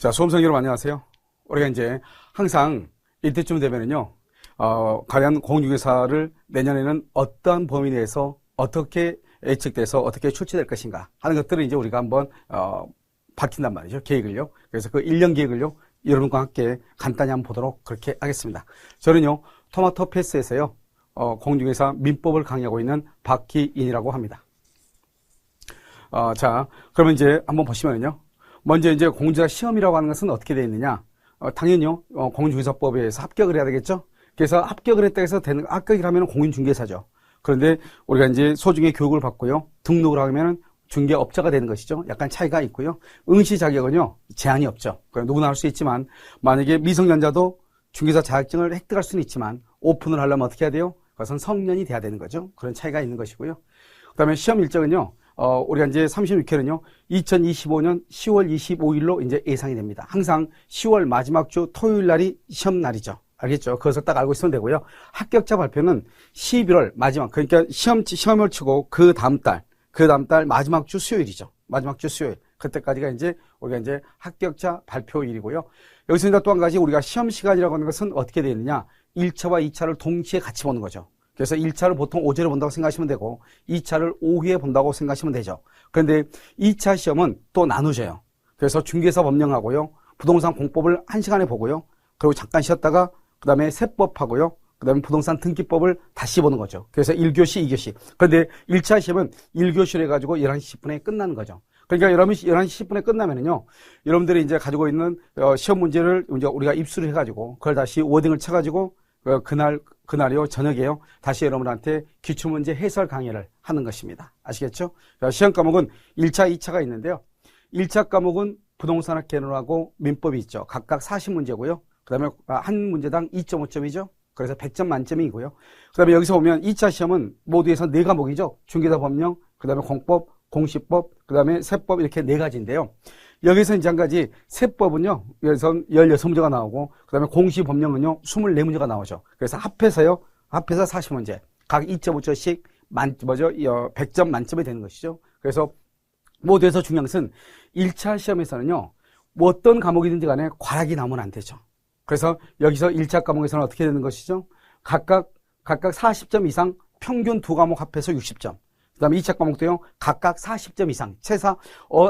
자, 수험생 여러분 안녕하세요. 우리가 이제 항상 이때쯤 되면은요, 과연 공중개사를 내년에는 어떠한 범위 내에서 어떻게 예측돼서 어떻게 출제될 것인가 하는 것들을 이제 우리가 한번, 밝힌단 말이죠. 계획을요. 그래서 그 1년 계획을요, 여러분과 함께 간단히 한번 보도록 그렇게 하겠습니다. 저는요, 토마토 패스에서요, 공중개사 민법을 강의하고 있는 박기인이라고 합니다. 자, 그러면 이제 한번 보시면은요, 먼저 이제 공중개사 시험이라고 하는 것은 어떻게 되어 있느냐? 당연히요, 공중개사법에 의해서 합격을 해야 되겠죠? 그래서 합격을 했다 해서 되는, 합격을 하면 공인중개사죠. 그런데 우리가 이제 소중의 교육을 받고요, 등록을 하면은 중개업자가 되는 것이죠. 약간 차이가 있고요. 응시 자격은요, 제한이 없죠. 누구나 할 수 있지만, 만약에 미성년자도 중개사 자격증을 획득할 수는 있지만, 오픈을 하려면 어떻게 해야 돼요? 그것은 성년이 돼야 되는 거죠. 그런 차이가 있는 것이고요. 그 다음에 시험 일정은요, 우리가 이제 36회는요, 2025년 10월 25일로 이제 예상이 됩니다. 항상 10월 마지막 주 토요일 날이 시험 날이죠. 알겠죠? 그것을 딱 알고 있으면 되고요. 합격자 발표는 11월 마지막, 그러니까 시험을 치고 그 다음 달 마지막 주 수요일이죠. 마지막 주 수요일. 그때까지가 이제 우리가 이제 합격자 발표일이고요. 여기서 이제 또 한 가지 우리가 시험 시간이라고 하는 것은 어떻게 되어 있느냐? 1차와 2차를 동시에 같이 보는 거죠. 그래서 1차를 보통 오전에 본다고 생각하시면 되고 2차를 오후에 본다고 생각하시면 되죠. 그런데 2차 시험은 또 나누져요. 그래서 중개사 법령하고요, 부동산 공법을 1시간에 보고요, 그리고 잠깐 쉬었다가 그 다음에 세법하고요, 그 다음에 부동산 등기법을 다시 보는 거죠. 그래서 1교시, 2교시. 그런데 1차 시험은 1교시로 해가지고 11시 10분에 끝나는 거죠. 그러니까 11시 10분에 끝나면은요, 여러분들이 이제 가지고 있는 시험 문제를 이제 우리가 입수를 해가지고 그걸 다시 워딩을 쳐가지고 그날이요, 저녁에요, 다시 여러분한테 기출문제 해설 강의를 하는 것입니다. 아시겠죠? 시험 과목은 1차, 2차가 있는데요. 1차 과목은 부동산학 개론하고 민법이 있죠. 각각 40문제고요. 그 다음에 한 문제당 2.5점이죠. 그래서 100점 만점이고요. 그 다음에 여기서 보면 2차 시험은 모두에서 4과목이죠. 중개사 법령, 그 다음에 공법, 공시법, 그 다음에 세법 이렇게 4가지인데요. 여기서 이제 한 가지, 세법은요, 여기서 16문제가 나오고, 그 다음에 공시법령은요, 24문제가 나오죠. 그래서 합해서 40문제, 각 2.5점씩 100점 만점이 되는 것이죠. 그래서 모두에서 중요한 것은 1차 시험에서는요, 뭐 어떤 과목이든지 간에 과락이 나오면 안 되죠. 그래서 여기서 1차 과목에서는 어떻게 되는 것이죠? 각각 40점 이상 평균 2과목 합해서 60점. 그 다음에 2차 과목도요, 각각 40점 이상. 최소,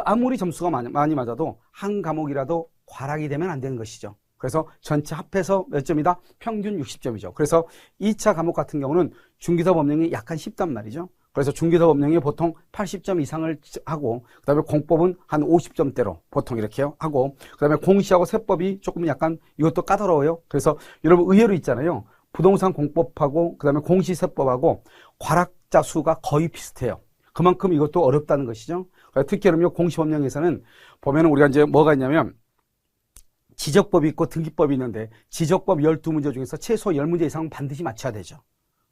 아무리 점수가 많이 맞아도 한 과목이라도 과락이 되면 안 되는 것이죠. 그래서 전체 합해서 몇 점이다? 평균 60점이죠. 그래서 2차 과목 같은 경우는 중개사 법령이 약간 쉽단 말이죠. 그래서 중개사 법령이 보통 80점 이상을 하고, 그 다음에 공법은 한 50점대로 보통 이렇게 하고, 그 다음에 공시하고 세법이 조금 약간 이것도 까다로워요. 그래서 여러분 의외로 있잖아요. 부동산 공법하고, 그 다음에 공시세법하고 과락자 수가 거의 비슷해요. 그만큼 이것도 어렵다는 것이죠. 특히 여러분 공시법령에서는 보면 우리가 이제 뭐가 있냐면, 지적법이 있고 등기법이 있는데, 지적법 12문제 중에서 최소 10문제 이상은 반드시 맞춰야 되죠.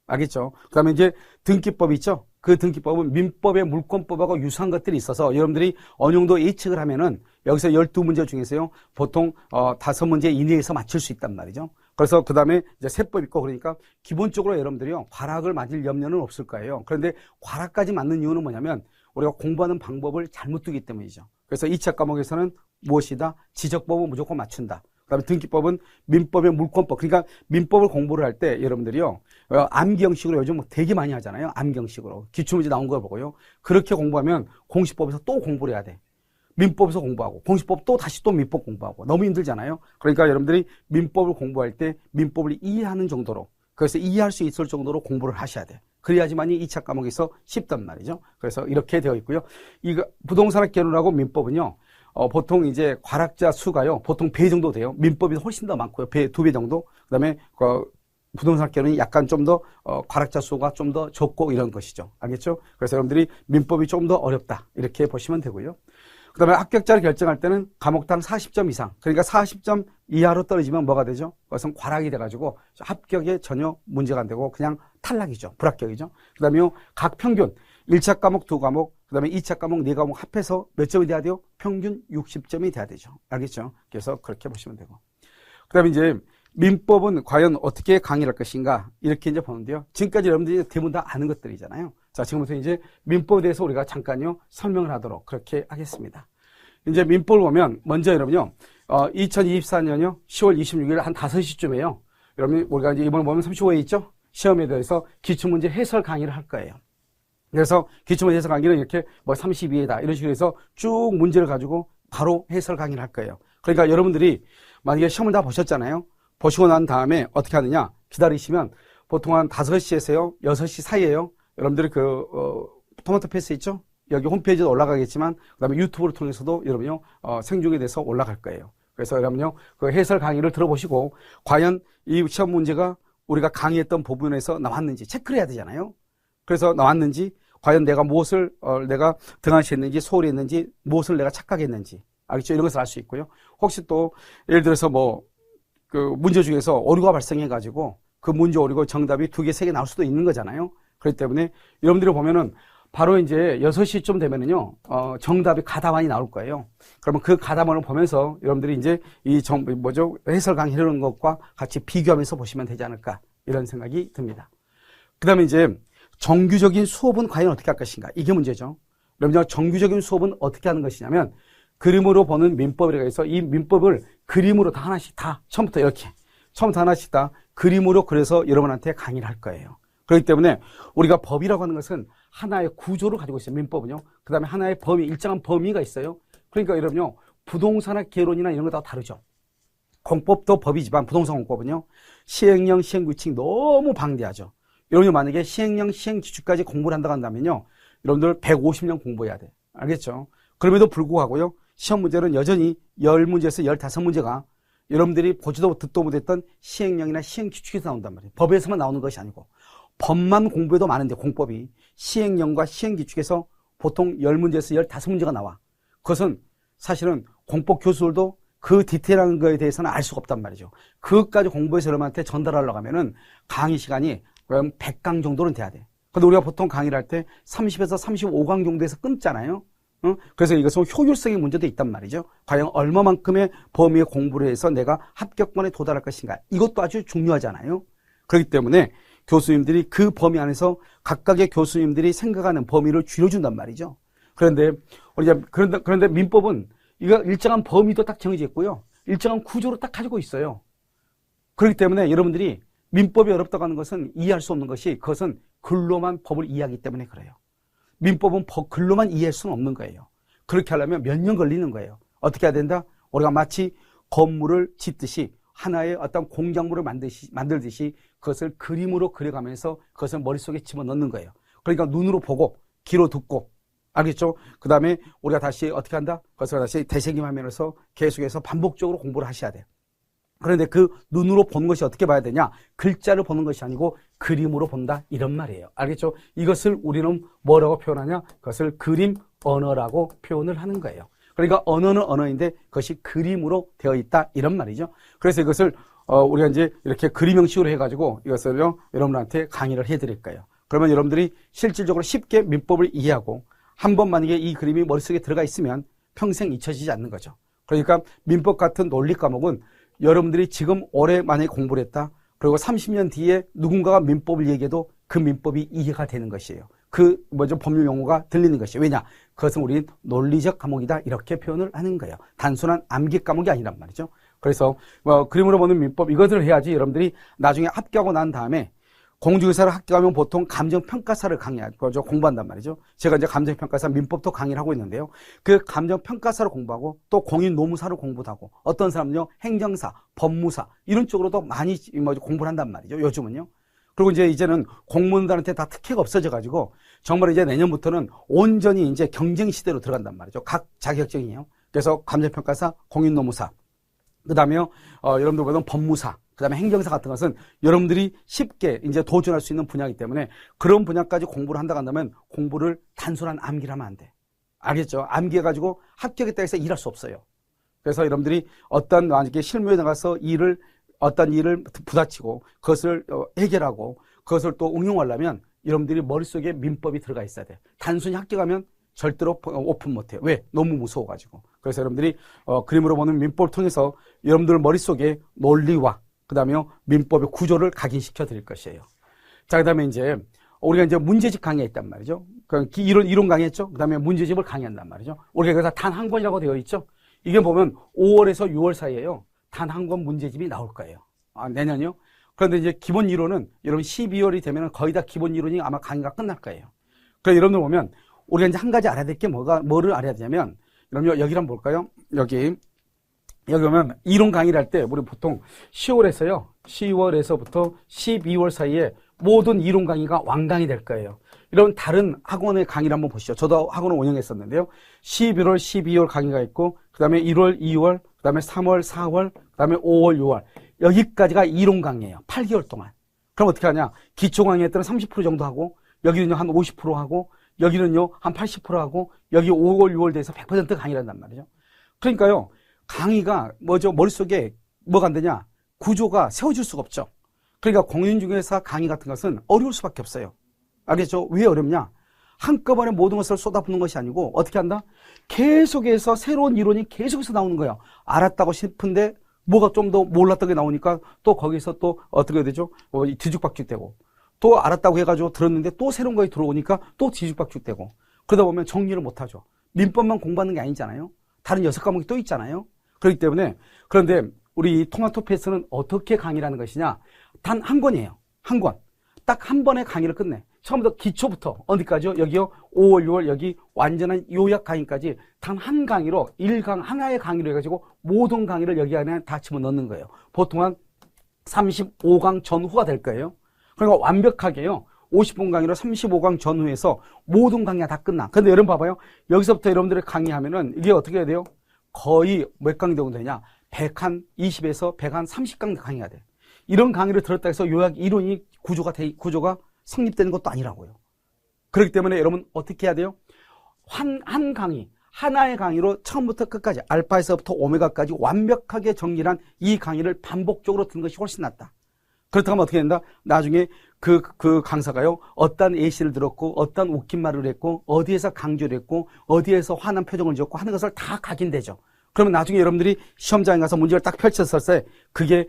알겠죠? 그 다음에 이제 등기법이 있죠? 그 등기법은 민법의 물권법하고 유사한 것들이 있어서 여러분들이 어느 정도 예측을 하면은 여기서 12문제 중에서요, 보통 5문제 이내에서 맞출 수 있단 말이죠. 그래서 그 다음에 이제 세법 있고, 그러니까 기본적으로 여러분들이요, 과락을 맞을 염려는 없을 거예요. 그런데 과락까지 맞는 이유는 뭐냐면 우리가 공부하는 방법을 잘못 두기 때문이죠. 그래서 2차 과목에서는 무엇이다? 지적법은 무조건 맞춘다. 그다음에 등기법은 민법의 물권법. 그러니까 민법을 공부를 할 때 여러분들이요, 암기형식으로 요즘 되게 많이 하잖아요. 암기형식으로 기출문제 나온 걸 보고요. 그렇게 공부하면 공시법에서 또 공부를 해야 돼. 민법에서 공부하고 공시법 또 다시 또 민법 공부하고 너무 힘들잖아요. 그러니까 여러분들이 민법을 공부할 때 민법을 이해하는 정도로, 그래서 이해할 수 있을 정도로 공부를 하셔야 돼. 그래야지만이 2차 과목에서 쉽단 말이죠. 그래서 이렇게 되어 있고요. 이거 부동산학 개론하고 민법은요, 보통 이제 과락자 수가요, 보통 배 정도 돼요. 민법이 훨씬 더 많고요. 2배 정도. 그 다음에, 부동산 학교는 약간 좀 더, 과락자 수가 좀 더 적고 이런 것이죠. 알겠죠? 그래서 여러분들이 민법이 좀 더 어렵다. 이렇게 보시면 되고요. 그 다음에 합격자를 결정할 때는 과목당 40점 이상. 그러니까 40점 이하로 떨어지면 뭐가 되죠? 그것은 과락이 돼가지고 합격에 전혀 문제가 안 되고 그냥 탈락이죠. 불합격이죠. 그 다음에 각 평균 1차 과목 2과목, 그 다음에 2차 과목 4과목 합해서 몇 점이 돼야 돼요? 평균 60점이 돼야 되죠. 알겠죠? 그래서 그렇게 보시면 되고. 그 다음에 이제 민법은 과연 어떻게 강의를 할 것인가? 이렇게 이제 보는데요. 지금까지 여러분들이 대부분 다 아는 것들이잖아요. 자, 지금부터 이제 민법에 대해서 우리가 잠깐요, 설명을 하도록 그렇게 하겠습니다. 이제 민법을 보면, 먼저 여러분요, 2024년요, 10월 26일 한 5시쯤에요. 여러분, 우리가 이제 이번에 보면 35회 있죠? 시험에 대해서 기출문제 해설 강의를 할 거예요. 그래서 기출문제 해설 강의는 이렇게 뭐 32회다 이런 식으로 해서 쭉 문제를 가지고 바로 해설 강의를 할 거예요. 그러니까 여러분들이 만약에 시험을 다 보셨잖아요. 보시고 난 다음에 어떻게 하느냐? 기다리시면 보통 한 5시에서요, 6시 사이에요. 여러분들이 토마토 패스 있죠? 여기 홈페이지에 올라가겠지만, 그 다음에 유튜브를 통해서도 여러분요, 생중에 돼서 올라갈 거예요. 그래서 여러분요, 그 해설 강의를 들어보시고, 과연 이 시험 문제가 우리가 강의했던 부분에서 나왔는지 체크를 해야 되잖아요. 그래서 나왔는지, 과연 내가 무엇을, 내가 등한시했는지, 소홀히 했는지, 무엇을 내가 착각했는지, 알겠죠? 이런 것을 알 수 있고요. 혹시 또, 예를 들어서 문제 중에서 오류가 발생해가지고, 그 문제 오류가 정답이 2개, 3개 나올 수도 있는 거잖아요. 그렇기 때문에, 여러분들이 보면은, 바로 이제 6시쯤 되면은요, 정답이 가다만이 나올 거예요. 그러면 그 가다만을 보면서 여러분들이 이제 해설 강의 이런 것과 같이 비교하면서 보시면 되지 않을까, 이런 생각이 듭니다. 그 다음에 이제 정규적인 수업은 과연 어떻게 할 것인가? 이게 문제죠. 여러분, 정규적인 수업은 어떻게 하는 것이냐면, 그림으로 보는 민법이라고 해서 이 민법을 그림으로 다 하나씩 다, 처음부터 하나씩 다 그림으로 그려서 여러분한테 강의를 할 거예요. 그렇기 때문에 우리가 법이라고 하는 것은 하나의 구조를 가지고 있어요. 민법은요. 그 다음에 하나의 일정한 범위가 있어요. 그러니까 여러분요, 부동산학 개론이나 이런 거 다 다르죠. 공법도 법이지만 부동산 공법은요, 시행령, 시행규칙 너무 방대하죠. 여러분이 만약에 시행령, 시행규칙까지 공부를 한다고 한다면요, 여러분들 150년 공부해야 돼. 알겠죠? 그럼에도 불구하고요, 시험 문제는 여전히 10문제에서 15문제가 여러분들이 보지도 듣도 못했던 시행령이나 시행규칙에서 나온단 말이에요. 법에서만 나오는 것이 아니고. 법만 공부해도 많은데, 공법이 시행령과 시행규칙에서 보통 10문제에서 15문제가 나와. 그것은 사실은 공법 교수들도 그 디테일한 거에 대해서는 알 수가 없단 말이죠. 그것까지 공부해서 여러분한테 전달하려고 하면은 강의 시간이 그럼 100강 정도는 돼야 돼. 근데 우리가 보통 강의를 할 때 30에서 35강 정도에서 끊잖아요. 그래서 이것은 효율성의 문제도 있단 말이죠. 과연 얼마만큼의 범위의 공부를 해서 내가 합격권에 도달할 것인가. 이것도 아주 중요하잖아요. 그렇기 때문에 교수님들이 그 범위 안에서 각각의 교수님들이 생각하는 범위를 줄여준단 말이죠. 그런데 민법은 이거 일정한 범위도 딱 정해져 있고요. 일정한 구조로 딱 가지고 있어요. 그렇기 때문에 여러분들이 민법이 어렵다고 하는 것은 이해할 수 없는 것이, 그것은 글로만 법을 이해하기 때문에 그래요. 민법은 글로만 이해할 수는 없는 거예요. 그렇게 하려면 몇 년 걸리는 거예요. 어떻게 해야 된다? 우리가 마치 건물을 짓듯이 하나의 어떤 공작물을 만들듯이 그것을 그림으로 그려가면서 그것을 머릿속에 집어넣는 거예요. 그러니까 눈으로 보고 귀로 듣고, 알겠죠? 그 다음에 우리가 다시 어떻게 한다? 그것을 다시 되새김하면서 계속해서 반복적으로 공부를 하셔야 돼요. 그런데 그 눈으로 보는 것이 어떻게 봐야 되냐? 글자를 보는 것이 아니고 그림으로 본다, 이런 말이에요. 알겠죠? 이것을 우리는 뭐라고 표현하냐? 그것을 그림 언어라고 표현을 하는 거예요. 그러니까 언어는 언어인데 그것이 그림으로 되어 있다, 이런 말이죠. 그래서 이것을 우리가 이제 이렇게 그림 형식으로 해가지고 이것을요, 여러분한테 강의를 해드릴 거예요. 그러면 여러분들이 실질적으로 쉽게 민법을 이해하고, 한번 만약에 이 그림이 머릿속에 들어가 있으면 평생 잊혀지지 않는 거죠. 그러니까 민법 같은 논리 과목은 여러분들이 지금 올해 만약에 공부를 했다, 그리고 30년 뒤에 누군가가 민법을 얘기해도 그 민법이 이해가 되는 것이에요. 법률 용어가 들리는 것이에요. 왜냐? 그것은 우리 논리적 과목이다, 이렇게 표현을 하는 거예요. 단순한 암기 과목이 아니란 말이죠. 그래서 그림으로 보는 민법, 이것을 해야지 여러분들이 나중에 합격하고 난 다음에 공중의사를 합격하면 보통 감정평가사를 공부한단 말이죠. 제가 이제 감정평가사 민법도 강의를 하고 있는데요. 그 감정평가사를 공부하고 또 공인노무사를 공부도 하고, 어떤 사람은요, 행정사, 법무사, 이런 쪽으로도 많이 공부를 한단 말이죠. 요즘은요. 그리고 이제는 공무원들한테 다 특혜가 없어져가지고, 정말 이제 내년부터는 온전히 이제 경쟁 시대로 들어간단 말이죠. 각 자격증이에요. 그래서 감정평가사, 공인노무사, 그 다음에요, 여러분들 보던 법무사, 그 다음에 행정사 같은 것은 여러분들이 쉽게 이제 도전할 수 있는 분야이기 때문에 그런 분야까지 공부를 한다고 한다면 공부를 단순한 암기를 하면 안 돼. 알겠죠? 암기해가지고 합격했다 해서 일할 수 없어요. 그래서 여러분들이 만약에 실무에 나가서 어떤 일을 부딪히고 그것을 해결하고 그것을 또 응용하려면 여러분들이 머릿속에 민법이 들어가 있어야 돼. 단순히 합격하면 절대로 오픈 못해요. 왜? 너무 무서워가지고. 그래서 여러분들이 그림으로 보는 민법을 통해서 여러분들 머릿속에 논리와 그 다음에 민법의 구조를 각인시켜 드릴 것이에요. 자, 그 다음에 이제 우리가 이제 문제집 강의했단 말이죠. 이론 강의했죠. 그 다음에 문제집을 강의한단 말이죠. 우리가 그래서 단 한 권이라고 되어 있죠. 이게 보면 5월에서 6월 사이에요. 단 한 권 문제집이 나올 거예요. 내년이요? 그런데 이제 기본 이론은 여러분 12월이 되면 거의 다 기본 이론이 아마 강의가 끝날 거예요. 그래서 여러분들 보면 우리가 이제 한 가지 알아야 될 게 뭐를 알아야 되냐면, 여러분 여기를 한번 볼까요? 여기 보면 이론 강의를 할 때 우리 보통 10월에서부터 12월 사이에 모든 이론 강의가 완강이 될 거예요. 이런 다른 학원의 강의를 한번 보시죠. 저도 학원을 운영했었는데요. 11월, 12월 강의가 있고, 그 다음에 1월, 2월, 그 다음에 3월, 4월, 그 다음에 5월, 6월. 여기까지가 이론 강의예요. 8개월 동안. 그럼 어떻게 하냐? 기초 강의 했더니 30% 정도 하고, 여기는요, 한 50% 하고, 여기는요, 한 80% 하고, 여기 5월, 6월 돼서 100% 강의를 한단 말이죠. 그러니까요, 강의가 머릿속에 뭐가 안 되냐? 구조가 세워질 수가 없죠. 그러니까 공인중개사 강의 같은 것은 어려울 수밖에 없어요. 알겠죠? 왜 어렵냐? 한꺼번에 모든 것을 쏟아붓는 것이 아니고 어떻게 한다? 계속해서 새로운 이론이 계속해서 나오는 거예요. 알았다고 싶은데 뭐가 좀 더 몰랐던 게 나오니까 또 거기서 또 어떻게 되죠? 뒤죽박죽되고, 또 알았다고 해가지고 들었는데 또 새로운 것이 들어오니까 또 뒤죽박죽되고, 그러다 보면 정리를 못하죠. 민법만 공부하는 게 아니잖아요. 다른 6과목이 또 있잖아요. 그렇기 때문에, 그런데 우리 토마토 패스는 어떻게 강의를 하는 것이냐? 단 한 권이에요. 한 권. 딱 한 번에 강의를 끝내. 처음부터 기초부터 어디까지요? 여기요. 5월, 6월 여기 완전한 요약 강의까지 단 한 강의로 하나의 강의로 해가지고 모든 강의를 여기 안에 다 집어넣는 거예요. 보통 한 35강 전후가 될 거예요. 그러니까 완벽하게요. 50분 강의로 35강 전후에서 모든 강의가 다 끝나. 근데 여러분 봐봐요. 여기서부터 여러분들이 강의하면은 이게 어떻게 해야 돼요? 거의 몇 강 정도 되냐? 120에서 130강 강의가 돼. 이런 강의를 들었다 해서 요약 이론이 구조가 성립되는 것도 아니라고요. 그렇기 때문에 여러분 어떻게 해야 돼요? 한 강의, 하나의 강의로 처음부터 끝까지 알파에서부터 오메가까지 완벽하게 정리한 이 강의를 반복적으로 듣는 것이 훨씬 낫다. 그렇다면 어떻게 된다? 나중에 그 강사가요, 어떤 예시를 들었고, 어떤 웃긴 말을 했고, 어디에서 강조를 했고, 어디에서 화난 표정을 지었고 하는 것을 다 각인되죠. 그러면 나중에 여러분들이 시험장에 가서 문제를 딱 펼쳤을 때 그게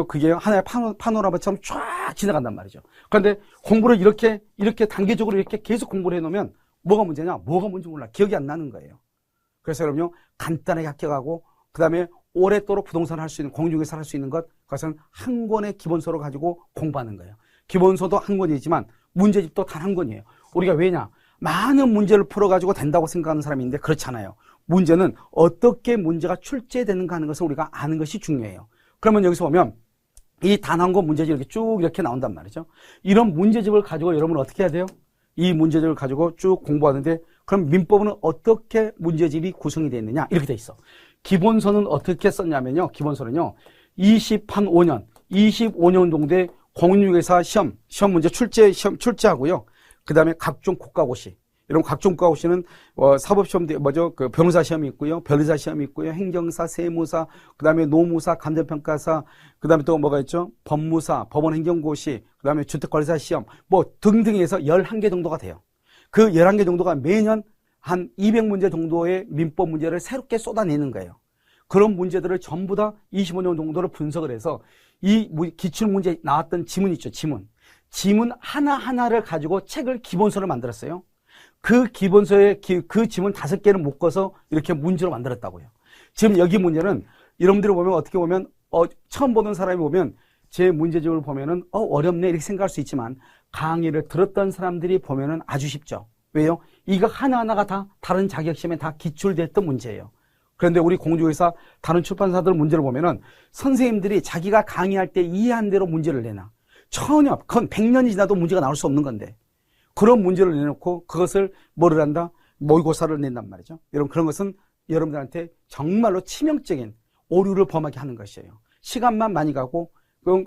그게 하나의 파노라마처럼 쫙 지나간단 말이죠. 그런데 공부를 이렇게 단계적으로 이렇게 계속 공부를 해놓으면 뭐가 문제냐? 뭐가 뭔지 몰라. 기억이 안 나는 거예요. 그래서 여러분요, 간단하게 합격하고, 그 다음에 오랫도록 부동산을 할 수 있는, 공중에서 할 수 있는 것, 그것은 한 권의 기본서를 가지고 공부하는 거예요. 기본서도 한 권이지만 문제집도 단 한 권이에요. 우리가 왜냐? 많은 문제를 풀어가지고 된다고 생각하는 사람이 있는데 그렇잖아요. 문제는 어떻게 문제가 출제되는가 하는 것을 우리가 아는 것이 중요해요. 그러면 여기서 보면 이 단 한 권 문제집이 이렇게 쭉 이렇게 나온단 말이죠. 이런 문제집을 가지고 여러분은 어떻게 해야 돼요? 이 문제집을 가지고 쭉 공부하는데, 그럼 민법은 어떻게 문제집이 구성이 되어 있느냐? 이렇게 돼 있어. 기본서는 어떻게 썼냐면요. 기본서는요. 25년 정도의 공인중개사 시험 문제 출제하고요. 그 다음에 각종 국가고시. 이런 각종 국가고시는 사법시험 변호사 시험이 있고요, 변호사 시험이 있고요, 행정사, 세무사, 그 다음에 노무사, 감정평가사, 그 다음에 또 뭐가 있죠? 법무사, 법원행정고시, 그 다음에 주택관리사 시험, 등등 해서 11개 정도가 돼요. 그 11개 정도가 매년 한 200문제 정도의 민법 문제를 새롭게 쏟아내는 거예요. 그런 문제들을 전부 다 25년 정도를 분석을 해서 이 기출문제 나왔던 지문 있죠, 지문 하나하나를 가지고 책을 기본서를 만들었어요. 그 기본서에 그 지문 5개를 묶어서 이렇게 문제로 만들었다고요. 지금 여기 문제는 여러분들이 보면 어떻게 보면 처음 보는 사람이 보면 제 문제집을 보면은 어렵네 이렇게 생각할 수 있지만 강의를 들었던 사람들이 보면은 아주 쉽죠. 왜요? 이거 하나하나가 다 다른 자격시험에 다 기출됐던 문제예요. 그런데 우리 공중에서 다른 출판사들 문제를 보면은 선생님들이 자기가 강의할 때 이해한 대로 문제를 내놔. 전혀 그건 100년이 지나도 문제가 나올 수 없는 건데 그런 문제를 내놓고 그것을 뭐를 한다? 모의고사를 낸단 말이죠. 여러분, 그런 것은 여러분들한테 정말로 치명적인 오류를 범하게 하는 것이에요. 시간만 많이 가고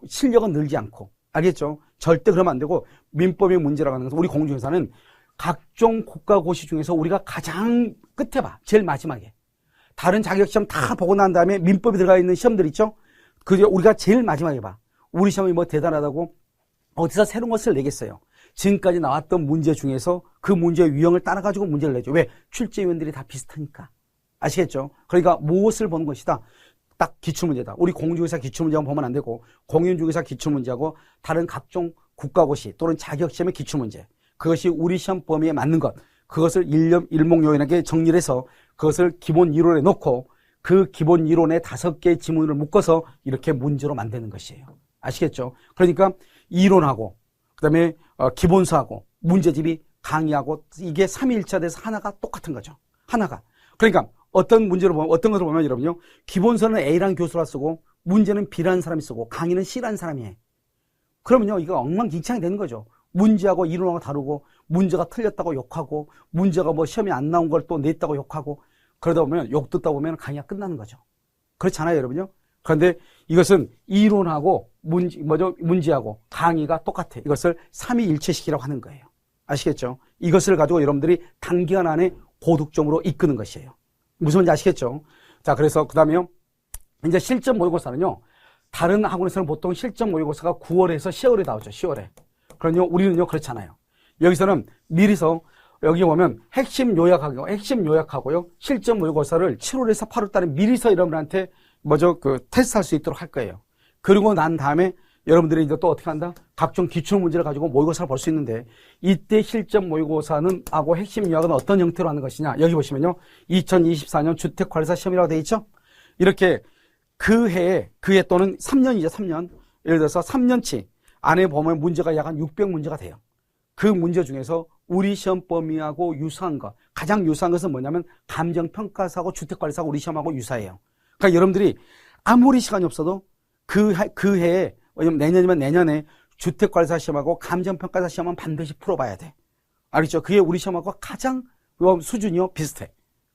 실력은 늘지 않고. 알겠죠? 절대 그러면 안 되고 민법의 문제라고 하는 것은 우리 공중에서는 각종 국가고시 중에서 우리가 가장 끝에 봐. 제일 마지막에. 다른 자격시험 다 보고 난 다음에 민법이 들어가 있는 시험들 있죠? 그게 우리가 제일 마지막에 봐. 우리 시험이 대단하다고 어디서 새로운 것을 내겠어요. 지금까지 나왔던 문제 중에서 그 문제의 유형을 따라가지고 문제를 내죠. 왜? 출제위원들이 다 비슷하니까. 아시겠죠? 그러니까 무엇을 보는 것이다? 딱 기출문제다. 우리 공중개사 기출문제만 보면 안 되고 공인중개사 기출문제하고 다른 각종 국가고시 또는 자격시험의 기출문제. 그것이 우리 시험 범위에 맞는 것. 그것을 일목요연하게 정리를 해서 그것을 기본 이론에 놓고 그 기본 이론의 5개의 지문을 묶어서 이렇게 문제로 만드는 것이에요. 아시겠죠? 그러니까 이론하고 그다음에 기본서하고 문제집이 강의하고 이게 삼위일체돼서 하나가 똑같은 거죠. 하나가. 그러니까 어떤 문제를 보면 어떤 것을 보면 여러분요. 기본서는 A라는 교수가 쓰고 문제는 B라는 사람이 쓰고 강의는 C라는 사람이 해. 그러면요. 이거 엉망진창이 되는 거죠. 문제하고 이론하고 다르고 문제가 틀렸다고 욕하고 문제가 뭐 시험에 안 나온 걸 또 냈다고 욕하고 그러다 보면 욕 듣다 보면 강의가 끝나는 거죠. 그렇잖아요, 여러분요. 그런데 이것은 이론하고 문제하고 강의가 똑같아. 이것을 삼위일체식이라고 하는 거예요. 아시겠죠? 이것을 가지고 여러분들이 단기간 안에 고득점으로 이끄는 것이에요. 무슨 말인지 아시겠죠? 자, 그래서 그 다음에요. 이제 실전 모의고사는요. 다른 학원에서는 보통 실전 모의고사가 9월에서 10월에 나오죠. 10월에. 그런요, 우리는요, 그렇잖아요. 여기서는 미리서 여기 보면 핵심 요약하고요. 실전 모의고사를 7월에서 8월 달에 미리서 여러분들한테 테스트할 수 있도록 할 거예요. 그리고 난 다음에 여러분들이 이제 또 어떻게 한다? 각종 기출 문제를 가지고 모의고사를 볼 수 있는데 이때 실전 모의고사는 하고 핵심 요약은 어떤 형태로 하는 것이냐? 여기 보시면요. 2024년 주택관리사 시험이라고 되어 있죠? 이렇게 그 해에 또는 3년이죠, 3년. 예를 들어서 3년치 안에 보면 문제가 약 한 600문제가 돼요. 그 문제 중에서 우리 시험 범위하고 유사한 것, 가장 유사한 것은 뭐냐면 감정평가사하고 주택관리사하고 우리 시험하고 유사해요. 그러니까 여러분들이 아무리 시간이 없어도 그 해에, 왜냐면 내년이면 내년에 주택관리사 시험하고 감정평가사 시험은 반드시 풀어봐야 돼. 알겠죠? 그게 우리 시험하고 가장 수준이요 비슷해.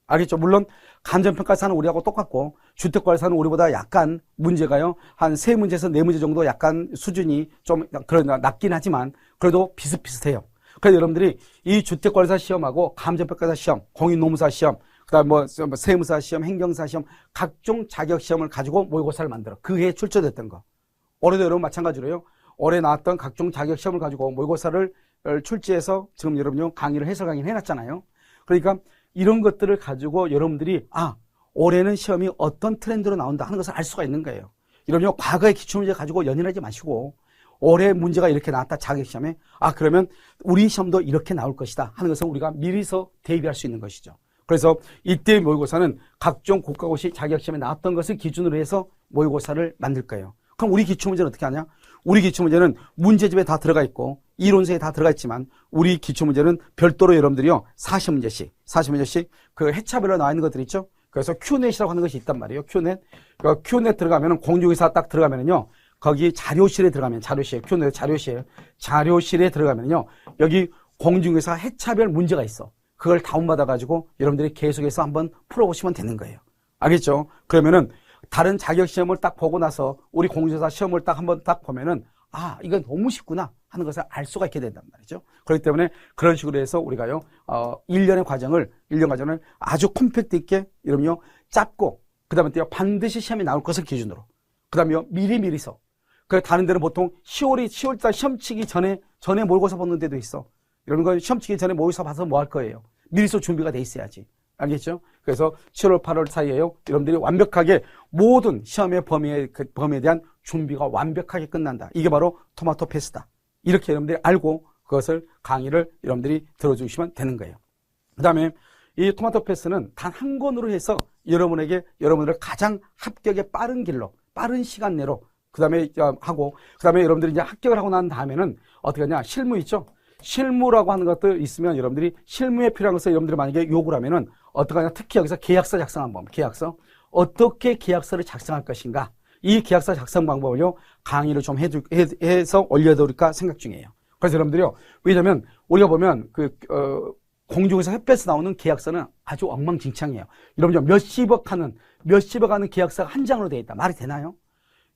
알겠죠? 물론 감정평가사는 우리하고 똑같고 주택관리사는 우리보다 약간 문제가요 한 3문제에서 4문제 정도 약간 수준이 좀 낮긴 하지만 그래도 비슷비슷해요. 그래서 여러분들이 이 주택관리사 시험하고 감정평가사 시험, 공인노무사 시험, 그다음 세무사 시험, 행정사 시험 각종 자격 시험을 가지고 모의고사를 만들어. 그 해에 출제됐던 거. 올해도 여러분 마찬가지로요. 올해 나왔던 각종 자격 시험을 가지고 모의고사를 출제해서 지금 여러분요 강의를 해설 강의를 해놨잖아요. 그러니까 이런 것들을 가지고 여러분들이 올해는 시험이 어떤 트렌드로 나온다 하는 것을 알 수가 있는 거예요. 이러면 과거의 기출문제 가지고 연연하지 마시고 올해 문제가 이렇게 나왔다 자격시험에 그러면 우리 시험도 이렇게 나올 것이다 하는 것을 우리가 미리서 대비할 수 있는 것이죠. 그래서 이때 모의고사는 각종 국가고시 자격시험에 나왔던 것을 기준으로 해서 모의고사를 만들 거예요. 그럼 우리 기출문제는 어떻게 하냐? 우리 기출문제는 문제집에 다 들어가 있고 이론서에 다 들어가 있지만 우리 기출문제는 별도로 여러분들이요 40문제씩 그 회차별로 나와 있는 것들 있죠. 그래서 Q넷이라고 하는 것이 있단 말이에요. Q넷. 그 Q넷 들어가면은 공중의사 딱 들어가면은요 거기 자료실에 들어가면 Q넷 자료실에 들어가면은요 여기 공중의사 회차별 문제가 있어. 그걸 다운받아가지고 여러분들이 계속해서 한번 풀어보시면 되는 거예요. 알겠죠? 그러면은 다른 자격시험을 딱 보고 나서 우리 공중의사 시험을 딱 한번 딱 보면은 이건 너무 쉽구나 하는 것을 알 수가 있게 된단 말이죠. 그렇기 때문에 그런 식으로 해서 우리가요, 1년 과정을 아주 콤팩트 있게, 이러면요, 짧고, 그 다음에 또 반드시 시험이 나올 것을 기준으로, 그 다음에요, 미리서. 다른 데는 보통 10월달 시험 치기 전에 모의고사 보는 데도 있어. 이런 거 시험 치기 전에 모의고사 봐서 뭐 할 거예요? 미리서 준비가 돼 있어야지. 알겠죠? 그래서 7월, 8월 사이에요. 여러분들이 완벽하게 모든 시험의 범위에 대한 준비가 완벽하게 끝난다. 이게 바로 토마토 패스다. 이렇게 여러분들이 알고 그것을 강의를 여러분들이 들어주시면 되는 거예요. 그 다음에 이 토마토 패스는 단 한 권으로 해서 여러분들을 가장 합격의 빠른 길로, 빠른 시간 내로 그 다음에 여러분들이 이제 합격을 하고 난 다음에는 어떻게 하냐? 실무 있죠? 실무라고 하는 것들 있으면 여러분들이 실무에 필요한 것을 여러분들이 만약에 요구를 하면은 어떻게 하냐? 특히 여기서 계약서 작성한 방법, 계약서. 어떻게 계약서를 작성할 것인가? 이 계약서 작성 방법을요, 강의를 좀 해서 올려드릴까 생각 중이에요. 그래서 여러분들이요, 왜냐면 우리가 보면 공중에서 햇볕에서 나오는 계약서는 아주 엉망진창이에요. 여러분들 몇십억 하는 계약서가 한 장으로 되어 있다. 말이 되나요?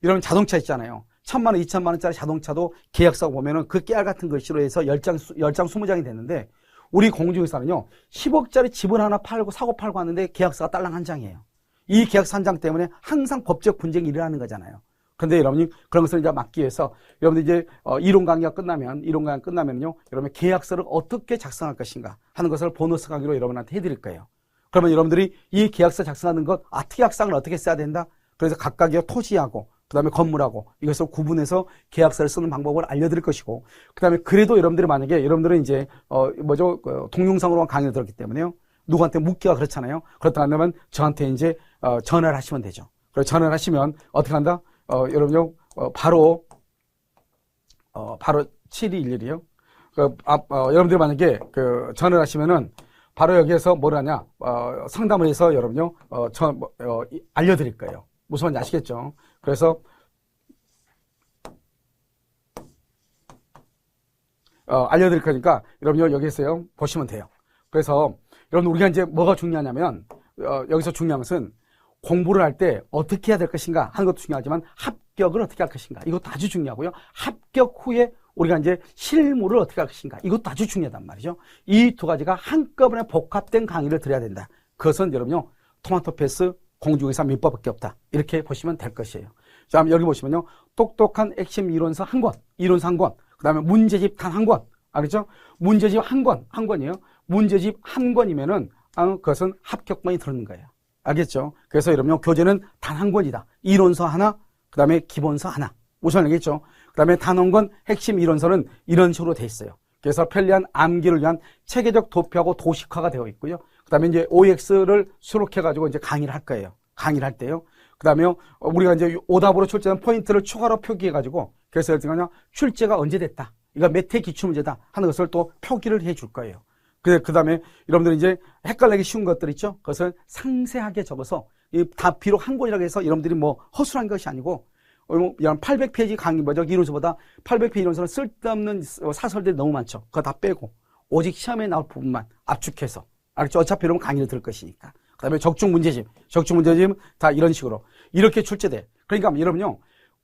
이런 자동차 있잖아요. 1,000만 원, 2,000만 원짜리 자동차도 계약서 보면은 그 깨알 같은 글씨로 해서 10장, 20장이 되는데 우리 공중에서는요, 10억짜리 집을 하나 사고 팔고 하는데 계약서가 딸랑 한 장이에요. 이 계약서 한 장 때문에 항상 법적 분쟁이 일어나는 거잖아요. 그런데 여러분이 그런 것을 이제 막기 위해서 여러분들 이제 이론 강의가 끝나면요, 여러분 계약서를 어떻게 작성할 것인가 하는 것을 보너스 강의로 여러분한테 해드릴 거예요. 그러면 여러분들이 이 계약서 작성하는 것, 특약상을 어떻게 써야 된다? 그래서 각각의 토지하고 그 다음에 건물하고 이것을 구분해서 계약서를 쓰는 방법을 알려드릴 것이고, 그 다음에 그래도 여러분들이 만약에 여러분들은 이제 동영상으로 강의를 들었기 때문에요. 누구한테 묻기가 그렇잖아요. 그렇다 하면 저한테 이제 전화를 하시면 되죠. 그래서 전화를 하시면 어떻게 한다? 여러분요, 바로 7211이요. 여러분들이 만약에 전화를 하시면은 바로 여기에서 뭘 하냐, 상담을 해서 여러분요, 알려드릴 거예요. 무슨 말인지 아시겠죠? 그래서, 알려드릴 거니까 여러분요, 여기에서요, 보시면 돼요. 그래서, 여러분, 우리가 이제 뭐가 중요하냐면, 여기서 중요한 것은 공부를 할 때 어떻게 해야 될 것인가 하는 것도 중요하지만 합격을 어떻게 할 것인가. 이것도 아주 중요하고요. 합격 후에 우리가 이제 실무를 어떻게 할 것인가. 이것도 아주 중요하단 말이죠. 이 두 가지가 한꺼번에 복합된 강의를 드려야 된다. 그것은 여러분요, 토마토 패스 공중의사 민법밖에 없다. 이렇게 보시면 될 것이에요. 자, 여기 보시면요, 똑똑한 핵심 이론서 한 권, 이론서 한 권, 그 다음에 문제집 단 한 권. 알겠죠? 문제집 한 권이에요. 문제집 한 권이면은, 그것은 합격만이 들어있는 거예요. 알겠죠? 그래서 여러분요, 교재는 단 한 권이다. 이론서 하나, 그 다음에 기본서 하나. 우선 알겠죠? 그 다음에 단원권 핵심 이론서는 이런 식으로 돼 있어요. 그래서 편리한 암기를 위한 체계적 도표하고 도식화가 되어 있고요. 그 다음에 이제 OX를 수록해가지고 이제 강의를 할 거예요. 강의를 할 때요. 그 다음에 우리가 이제 오답으로 출제한 포인트를 추가로 표기해가지고, 그래서 어떻게 하냐, 출제가 언제 됐다. 이거 몇 회 기출문제다 하는 것을 또 표기를 해 줄 거예요. 그 다음에 여러분들 이제 헷갈리기 쉬운 것들 있죠? 그것을 상세하게 적어서, 다 비록 한 권이라고 해서 여러분들이 뭐 허술한 것이 아니고, 800페이지 강의 이론서보다 800페이지 이론서는 쓸데없는 사설들이 너무 많죠. 그거 다 빼고 오직 시험에 나올 부분만 압축해서, 알겠죠? 어차피 여러분 강의를 들을 것이니까. 그 다음에 적중 문제집 다 이런 식으로 이렇게 출제돼. 그러니까 여러분요,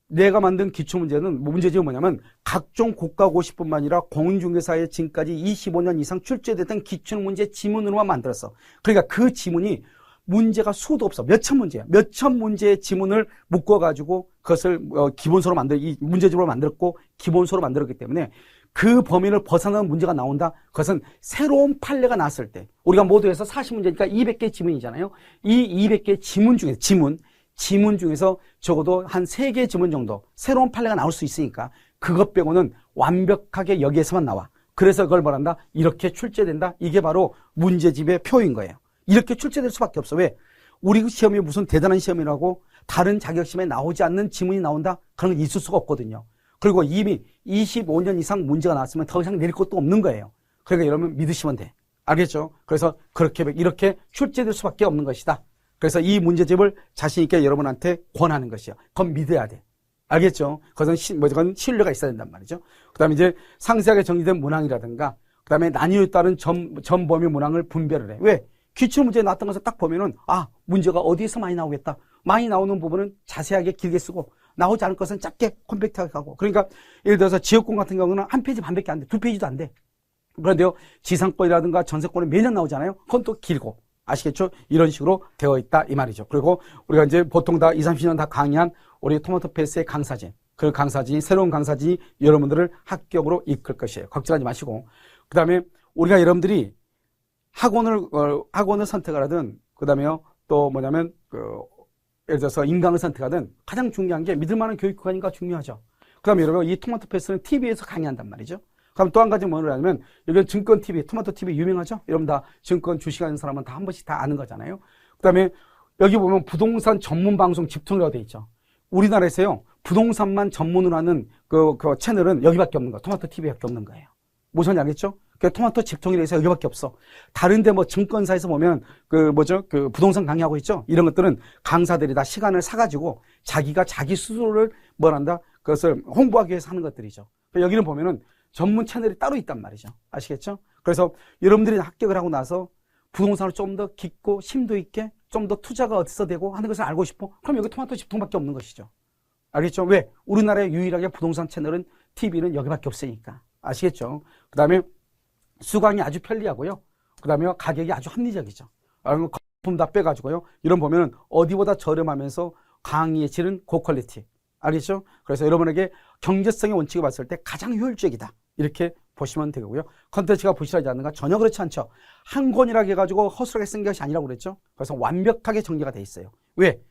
내가 만든 기출문제는, 문제집은 뭐냐면 각종 국가고시뿐만 아니라 공인중개사의 지금까지 25년 이상 출제됐던 기출문제 지문으로만 만들었어. 그러니까 그 지문이 문제가 수도 없어. 몇천 문제야. 몇천 문제의 지문을 묶어가지고 그것을 기본서로 이 문제집으로 만들었고 기본서로 만들었기 때문에 그 범위를 벗어나는 문제가 나온다. 그것은 새로운 판례가 나왔을 때, 우리가 모두 해서 40문제니까 200개 지문이잖아요. 이 200개 지문 중에, 지문 중에서 적어도 한 3개 지문 정도 새로운 판례가 나올 수 있으니까 그것 빼고는 완벽하게 여기에서만 나와. 그래서 그걸 말한다. 이렇게 출제된다. 이게 바로 문제집의 표인 거예요. 이렇게 출제될 수밖에 없어. 왜? 우리 시험이 무슨 대단한 시험이라고 다른 자격시험에 나오지 않는 지문이 나온다? 그런 건 있을 수가 없거든요. 그리고 이미 25년 이상 문제가 나왔으면 더 이상 내릴 것도 없는 거예요. 그러니까 여러분 믿으시면 돼. 알겠죠? 그래서 이렇게 출제될 수밖에 없는 것이다. 그래서 이 문제집을 자신 있게 여러분한테 권하는 것이요. 그건 믿어야 돼. 알겠죠? 그것은 신뢰가 있어야 된단 말이죠. 그 다음에 이제 상세하게 정리된 문항이라든가, 그 다음에 난이도에 따른 점 범위 문항을 분별을 해. 왜? 기출문제에 나왔던 것을 딱 보면은, 문제가 어디에서 많이 나오겠다. 많이 나오는 부분은 자세하게 길게 쓰고, 나오지 않을 것은 짧게 컴팩트하게 하고. 그러니까 예를 들어서 지역권 같은 경우는 한 페이지 반밖에 안 돼. 2페이지도 안 돼. 그런데요, 지상권이라든가 전세권은 매년 나오잖아요. 그건 또 길고. 아시겠죠? 이런 식으로 되어 있다 이 말이죠. 그리고 우리가 이제 보통 다 20, 30년 다 강의한 우리 토마토 패스의 강사진, 그 강사진이, 새로운 강사진이 여러분들을 합격으로 이끌 것이에요. 걱정하지 마시고. 그 다음에 우리가 여러분들이 학원을 선택을 하든, 그 다음에요, 또 뭐냐면, 예를 들어서 인강을 선택하든, 가장 중요한 게 믿을만한 교육기관인가 중요하죠. 그 다음에 여러분, 이 토마토 패스는 TV에서 강의한단 말이죠. 그럼 또 한 가지 뭐냐면, 여기 증권 TV, 토마토 TV 유명하죠? 여러분 다 증권 주식하는 사람은 다 한 번씩 다 아는 거잖아요. 그 다음에 여기 보면 부동산 전문 방송 집통이라고 돼 있죠. 우리나라에서요, 부동산만 전문으로 하는 그 채널은 여기밖에 없는 거예요. 토마토 TV밖에 없는 거예요. 무슨 알겠죠? 그 토마토 집통이라 해서 여기밖에 없어. 다른데 뭐 증권사에서 보면 부동산 강의하고 있죠? 이런 것들은 강사들이 다 시간을 사가지고 자기가 자기 스스로를 그것을 홍보하기 위해서 하는 것들이죠. 여기는 보면은 전문 채널이 따로 있단 말이죠. 아시겠죠? 그래서 여러분들이 합격을 하고 나서 부동산을 좀 더 깊고 심도 있게 좀 더 투자가 어디서 되고 하는 것을 알고 싶어? 그럼 여기 토마토 집통밖에 없는 것이죠. 알겠죠? 왜? 우리나라에 유일하게 부동산 채널은 TV는 여기밖에 없으니까. 아시겠죠? 그 다음에 수강이 아주 편리하고요. 그 다음에 가격이 아주 합리적이죠. 거품 다 빼가지고요. 이런 보면은 어디보다 저렴하면서 강의의 질은 고퀄리티. 알겠죠? 그래서 여러분에게 경제성의 원칙을 봤을 때 가장 효율적이다. 이렇게 보시면 되고요. 컨텐츠가 부실하지 않는가? 전혀 그렇지 않죠. 한 권이라고 해가지고 허술하게 쓴 것이 아니라고 그랬죠. 그래서 완벽하게 정리가 돼 있어요. 왜?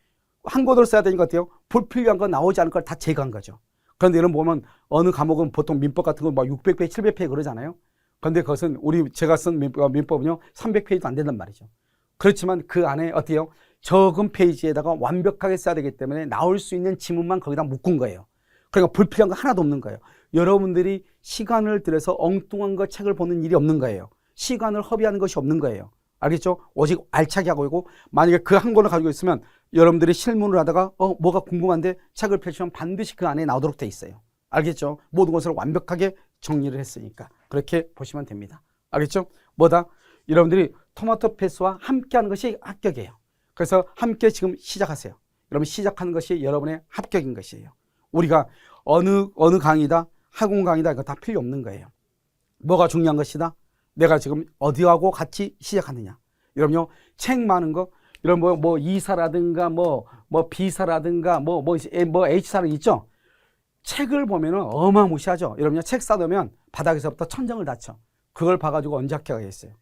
한 권으로 써야 되는 것 같아요. 불필요한 거 나오지 않을 걸 다 제거한 거죠. 그런데 여러분 보면 어느 과목은 보통 민법 같은 거 막 600페이지, 700페이지 그러잖아요. 그런데 그것은 제가 쓴 민법은요, 300페이지도 안 된단 말이죠. 그렇지만 그 안에 어때요? 적은 페이지에다가 완벽하게 써야 되기 때문에 나올 수 있는 지문만 거기다 묶은 거예요. 그러니까 불필요한 거 하나도 없는 거예요. 여러분들이 시간을 들여서 엉뚱한 거 책을 보는 일이 없는 거예요. 시간을 허비하는 것이 없는 거예요. 알겠죠? 오직 알차게 하고 있고, 만약에 그 한 권을 가지고 있으면 여러분들이 실문을 하다가 뭐가 궁금한데 책을 펼치면 반드시 그 안에 나오도록 돼 있어요. 알겠죠? 모든 것을 완벽하게 정리를 했으니까 그렇게 보시면 됩니다. 알겠죠? 뭐다? 여러분들이 토마토 패스와 함께 하는 것이 합격이에요. 그래서 함께 지금 시작하세요. 여러분 시작하는 것이 여러분의 합격인 것이에요. 우리가 어느 강의다, 학원 강의다 이거 다 필요 없는 거예요. 뭐가 중요한 것이다? 내가 지금 어디하고 같이 시작하느냐. 여러분요, 책 많은 거, 여러분 뭐 E사라든가 뭐 B사라든가 뭐 H사는 있죠? 책을 보면은 어마무시하죠. 여러분요, 책 사두면 바닥에서부터 천정을 다쳐. 그걸 봐가지고 언제 합격하겠어요?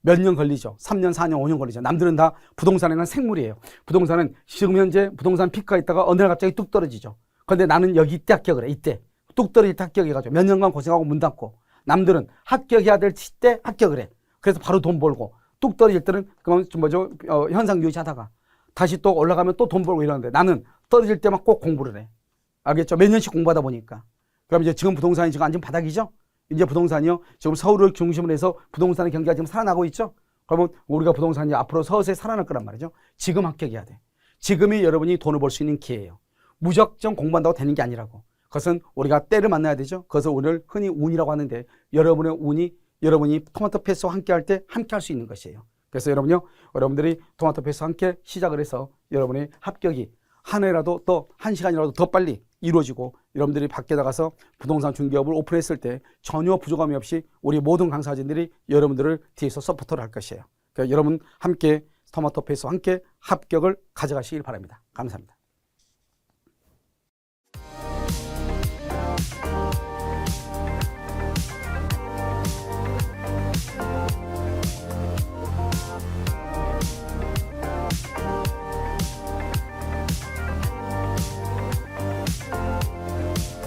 몇 년 걸리죠. 3년, 4년, 5년 걸리죠. 남들은 다 부동산에는 생물이에요. 부동산은 지금 현재 부동산 피크가 있다가 어느 날 갑자기 뚝 떨어지죠. 그런데 나는 여기 이때 합격을 해. 이때. 뚝 떨어질 때 합격해가지고 몇 년간 고생하고 문 닫고. 남들은 합격해야 될 때 합격을 해. 그래서 바로 돈 벌고. 뚝 떨어질 때는 그만 현상 유지하다가 다시 또 올라가면 또 돈 벌고 이러는데 나는 떨어질 때만 꼭 공부를 해. 알겠죠? 몇 년씩 공부하다 보니까. 그럼 이제 지금 부동산이 지금 완전 바닥이죠? 이제 부동산이요. 지금 서울을 중심으로 해서 부동산의 경기가 지금 살아나고 있죠? 그러면 우리가 부동산이 앞으로 서서히 살아날 거란 말이죠. 지금 합격해야 돼. 지금이 여러분이 돈을 벌 수 있는 기회예요. 무작정 공부한다고 되는 게 아니라고. 그것은 우리가 때를 만나야 되죠. 그것을 오늘 흔히 운이라고 하는데 여러분의 운이 여러분이 토마토 패스와 함께 할 때 함께 할 수 있는 것이에요. 그래서 여러분들이 토마토 패스와 함께 시작을 해서 여러분의 합격이 한 해라도 또 한 시간이라도 더 빨리 이루어지고 여러분들이 밖에 나가서 부동산 중개업을 오픈했을 때 전혀 부족함이 없이 우리 모든 강사진들이 여러분들을 뒤에서 서포트를 할 것이에요. 그러니까 여러분 함께 토마토 패스와 함께 합격을 가져가시길 바랍니다. 감사합니다.